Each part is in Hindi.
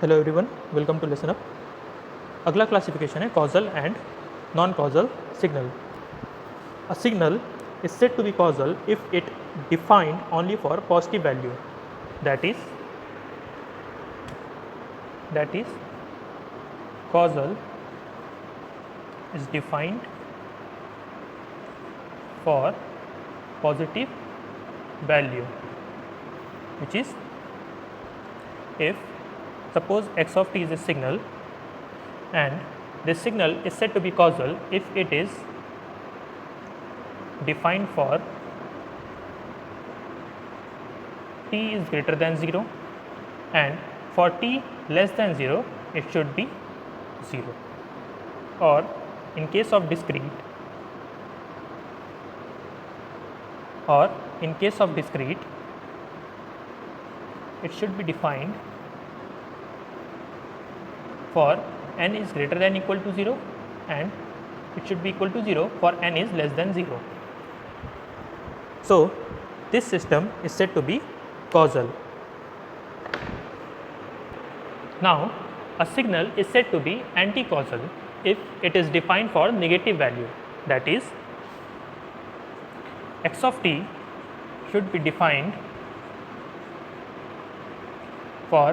Hello everyone, welcome to lesson up. अगला क्लासिफिकेशन है causal and non causal signal. A signal is said to be causal if it defined only for positive value, that is causal is defined for positive value, which is if suppose x of t is a signal and this signal is said to be causal if it is defined for t is greater than 0 and for t less than 0 it should be 0, or in case of discrete it should be defined for n is greater than equal to 0 and it should be equal to 0 for n is less than 0. So this system is said to be causal. Now a signal is said to be anti-causal if it is defined for negative value, that is x of t should be defined for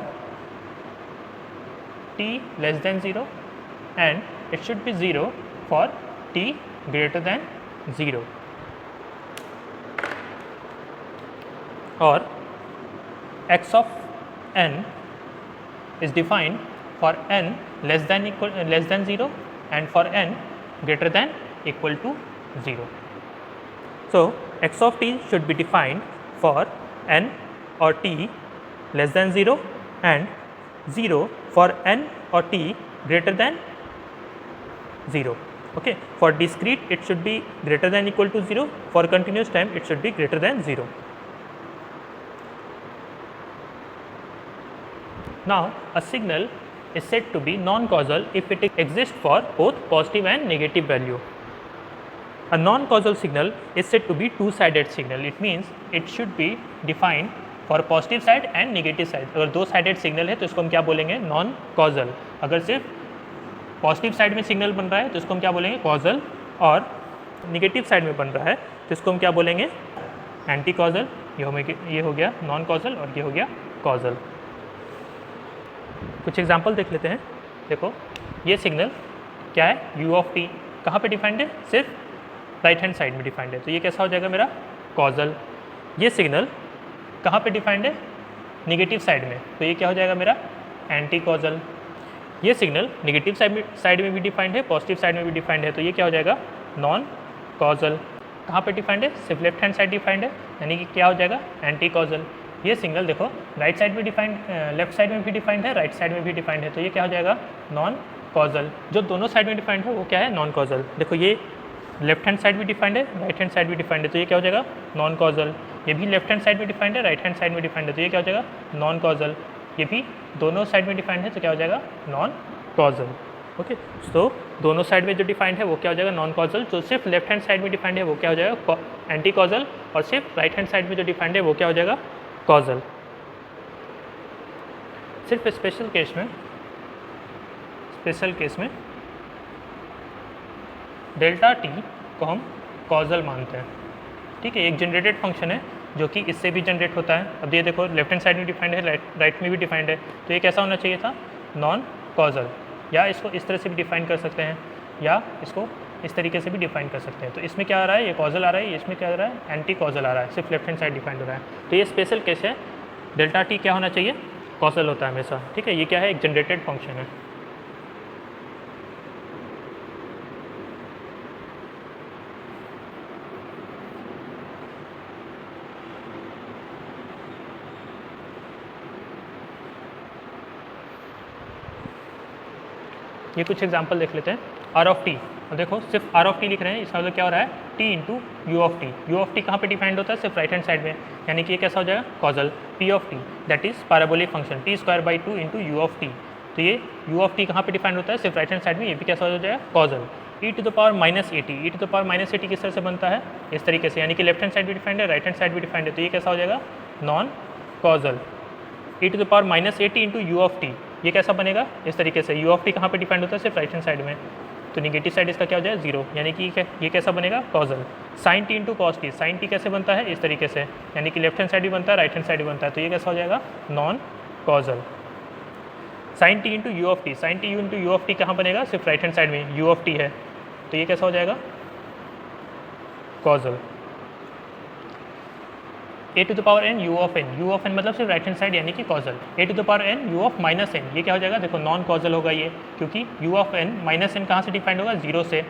t less than 0 and it should be 0 for t greater than 0, or x of n is defined for n less than 0 and for n greater than equal to 0. So x of t should be defined for n or t less than 0 and 0 for n or t greater than 0. Okay. For discrete it should be greater than equal to 0, for continuous time it should be greater than 0. Now a signal is said to be non-causal if it exists for both positive and negative value. A non-causal signal is said to be two-sided signal. It means it should be defined for positive side and negative side. अगर दो साइडेड सिग्नल है तो इसको हम क्या बोलेंगे, नॉन कॉजल. अगर सिर्फ पॉजिटिव साइड में सिग्नल बन रहा है तो इसको हम क्या बोलेंगे, कॉजल, और निगेटिव साइड में बन रहा है तो इसको हम क्या बोलेंगे, एंटी कॉजल. ये हो गया नॉन कॉजल और ये हो गया कॉजल. कुछ एग्जांपल देख लेते हैं. देखो ये सिग्नल क्या है, u ऑफ t कहाँ पे डिफाइंड है, सिर्फ राइट हैंड साइड में डिफाइंड है, तो ये कैसा हो जाएगा मेरा, कॉजल. ये सिग्नल कहाँ पे डिफाइंड है, निगेटिव साइड में, तो ये क्या हो जाएगा मेरा, एंटी कॉजल. ये सिग्नल निगेटिव साइड में भी डिफाइंड है, पॉजिटिव साइड में भी डिफाइंड है, तो ये क्या हो जाएगा, नॉन कॉजल. कहाँ पे डिफाइंड है, सिर्फ लेफ्ट हैंड साइड डिफाइंड है, यानी कि क्या हो जाएगा, एंटी कॉजल. ये सिग्नल देखो राइट साइड में डिफाइंड, लेफ्ट साइड में भी डिफाइंड है, राइट साइड में भी डिफाइंड है, तो ये क्या हो जाएगा, नॉन कॉजल. जो दोनों साइड में डिफाइंड है वो क्या है, नॉन कॉजल. देखो ये लेफ्ट हैंड साइड भी डिफाइंड है, राइट हैंड साइड भी डिफाइंड है, तो ये क्या हो जाएगा, नॉन कॉजल. ये भी लेफ्ट हैंड साइड में डिफाइंड है, राइट हैंड साइड में डिफाइंड है, तो ये क्या हो जाएगा, नॉन कॉजल. ये भी दोनों साइड में डिफाइंड है, तो क्या हो जाएगा, नॉन कॉजल. ओके, तो दोनों साइड में जो डिफाइंड है वो क्या हो जाएगा, नॉन कॉजल. जो सिर्फ लेफ्ट हैंड साइड में डिफाइंड है वो क्या हो जाएगा, एंटी कॉजल, और सिर्फ राइट हैंड साइड में जो डिफाइंड है वो क्या हो जाएगा, कॉजल. सिर्फ स्पेशल केस में डेल्टा टी को हम कॉजल मानते हैं. ठीक है, एक जनरेटेड फंक्शन है जो कि इससे भी जनरेट होता है. अब ये देखो लेफ्ट हैंड साइड में डिफाइंड है, राइट में भी डिफाइंड है, तो ये कैसा होना चाहिए था, नॉन कॉजल. या इसको इस तरह से भी डिफाइन कर सकते हैं या इसको इस तरीके से भी डिफाइन कर सकते हैं. तो इसमें क्या आ रहा है, ये कॉजल आ रहा है, इसमें क्या आ रहा है, एंटी कॉजल आ रहा है, सिर्फ लेफ्ट हैंड साइड डिफाइंड हो रहा है. तो ये स्पेशल केस है, डेल्टा टी क्या होना चाहिए, कॉजल होता है हमेशा. ठीक है, ये क्या है, एक जनरेटेड फंक्शन है. ये कुछ एग्जांपल देख लेते हैं. आर ऑफ टी, और देखो सिर्फ आर ऑफ टी लिख रहे हैं, इसका मतलब क्या हो रहा है, T into u of T. You of t कहाँ पे डिफाइंड होता है, सिर्फ राइट हैंड साइड में, यानी कि ये कैसा हो जाएगा, causal. P of T that is parabolic function T square by 2 into u of T, तो ये यू ऑफ टी कहाँ पे डिफाइंड होता है, सिर्फ राइट हैंड साइड में, ये भी कैसा हो जाएगा, causal. E to the power minus a t, e to the power minus a t किस तरह से बनता है, इस तरीके से, यानी कि लेफ्ट हैंड साइड भी डिफाइंड है, राइट हैंड साइड भी डिफाइंड है, तो ये कैसा हो जाएगा, non causal. E to the power minus a t into u of t, ये कैसा बनेगा इस तरीके से, यू ऑफ टी कहाँ पे डिफाइंड होता है सिर्फ राइट हैंड साइड में, तो निगेटिव साइड इसका क्या हो जाए 0, यानी कि ये कैसा बनेगा causal. Sine t into cos t, sine t कैसे बनता है इस तरीके से, यानी कि लेफ्ट हैंड साइड भी बनता है राइट हैंड साइड भी बनता है, तो ये कैसा हो जाएगा non causal. Sine t into u of t, sine t into u of t कहाँ बनेगा सिर्फ राइट हैंड साइड में, यू ऑफ टी है, तो ये कैसा हो जाएगा causal. A to the power n u of n, u of n मतलब सिर्फ राइट हैंड साइड यानी कि causal. A to the power n u of minus n, ये क्या हो जाएगा देखो नॉन कॉजल होगा ये, क्योंकि u of n minus n कहाँ से डिफाइंड होगा 0 से,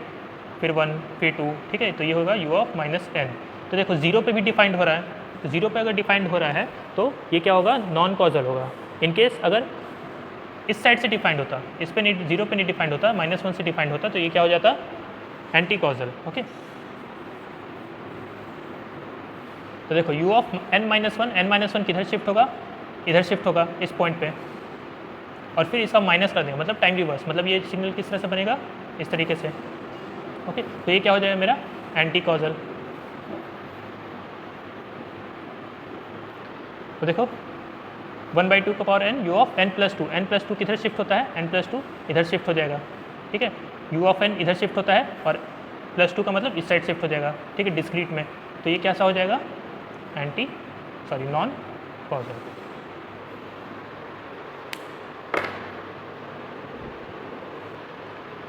फिर 1 फिर 2, ठीक है, तो ये होगा यू ऑफ माइनस एन। तो देखो 0 पे भी डिफाइंड हो रहा है, तो 0 पे अगर डिफाइंड हो रहा है तो ये क्या होगा नॉन कॉजल होगा। इनकेस अगर इस साइड से डिफाइंड होता, इस पे नहीं 0 पे नहीं डिफाइंड होता, -1 से डिफाइंड होता, तो ये क्या हो जाता एंटी कॉजल। ओके, तो देखो u ऑफ n-1 किधर शिफ्ट होगा, इधर शिफ्ट होगा इस पॉइंट पे, और फिर इसका माइनस कर देंगे, मतलब टाइम रिवर्स, मतलब ये सिग्नल किस तरह से बनेगा इस तरीके से। ओके, तो ये क्या हो जाएगा मेरा एंटी कॉजल। तो देखो 1/2 का power n, u of n+2, n+2 किधर शिफ्ट होता है, n+2 इधर शिफ्ट हो जाएगा, ठीक है, u ऑफ n इधर शिफ्ट होता है और +2 का मतलब इस साइड शिफ्ट हो जाएगा, ठीक है, डिस्क्रीट में, तो ये कैसा हो जाएगा non causal.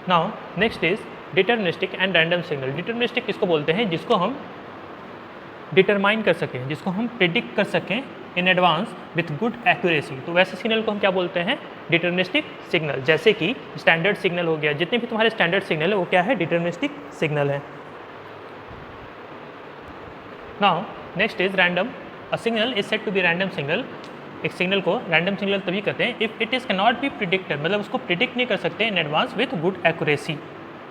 Now next is deterministic and random signal. Deterministic किसको बोलते हैं, जिसको हम डिटरमाइन कर सकें, जिसको हम प्रिडिक्ट कर सकें इन एडवांस विथ गुड एक्यूरेसी, तो वैसे सिग्नल को हम क्या बोलते हैं डिटर्मिनिस्टिक सिग्नल। जैसे कि स्टैंडर्ड सिग्नल हो गया, जितने भी तुम्हारे स्टैंडर्ड सिग्नल है वो क्या है डिटर्मिनिस्टिक सिग्नल है। Now next is random. A signal is said to be random signal. एक सिग्नल को रैंडम सिग्नल तभी कहते हैं if it is can not be predicted, मतलब उसको प्रिडिक्ट नहीं कर सकते in advance with good accuracy,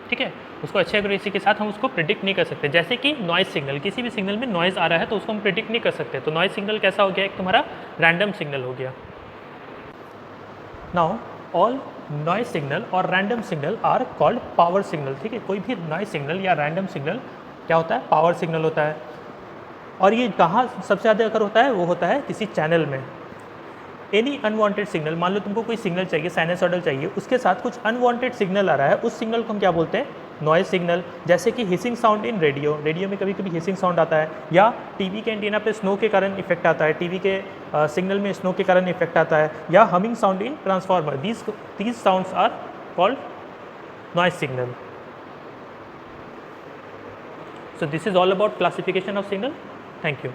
ठीक है, उसको अच्छे एक्यूरेसी के साथ हम उसको प्रिडिक्ट नहीं कर सकते। जैसे कि नॉइज सिग्नल, किसी भी सिग्नल में नॉइज आ रहा है तो उसको हम प्रिडिक्ट नहीं कर सकते, तो नॉइज सिग्नल कैसा हो गया, एक तुम्हारा रैंडम सिग्नल हो गया। नाउ ऑल नॉइज सिग्नल और random signal are called power signal, ठीक है, कोई भी नॉइज सिग्नल या रैंडम सिग्नल क्या होता है पावर सिग्नल होता है। और ये कहाँ सबसे ज़्यादा अगर होता है, वो होता है किसी चैनल में। एनी अनवांटेड सिग्नल, मान लो तुमको कोई सिग्नल चाहिए साइनसॉइडल चाहिए, उसके साथ कुछ अनवांटेड सिग्नल आ रहा है, उस सिग्नल को हम क्या बोलते हैं नॉइज सिग्नल। जैसे कि hissing sound in radio, radio में कभी कभी हिसिंग साउंड आता है, या टीवी के एंटीना पे स्नो के कारण इफेक्ट आता है, टीवी के सिग्नल में स्नो के कारण इफेक्ट आता है, या humming sound in transformer, these sounds are called noise signal. So this is all about classification of signal. Thank you.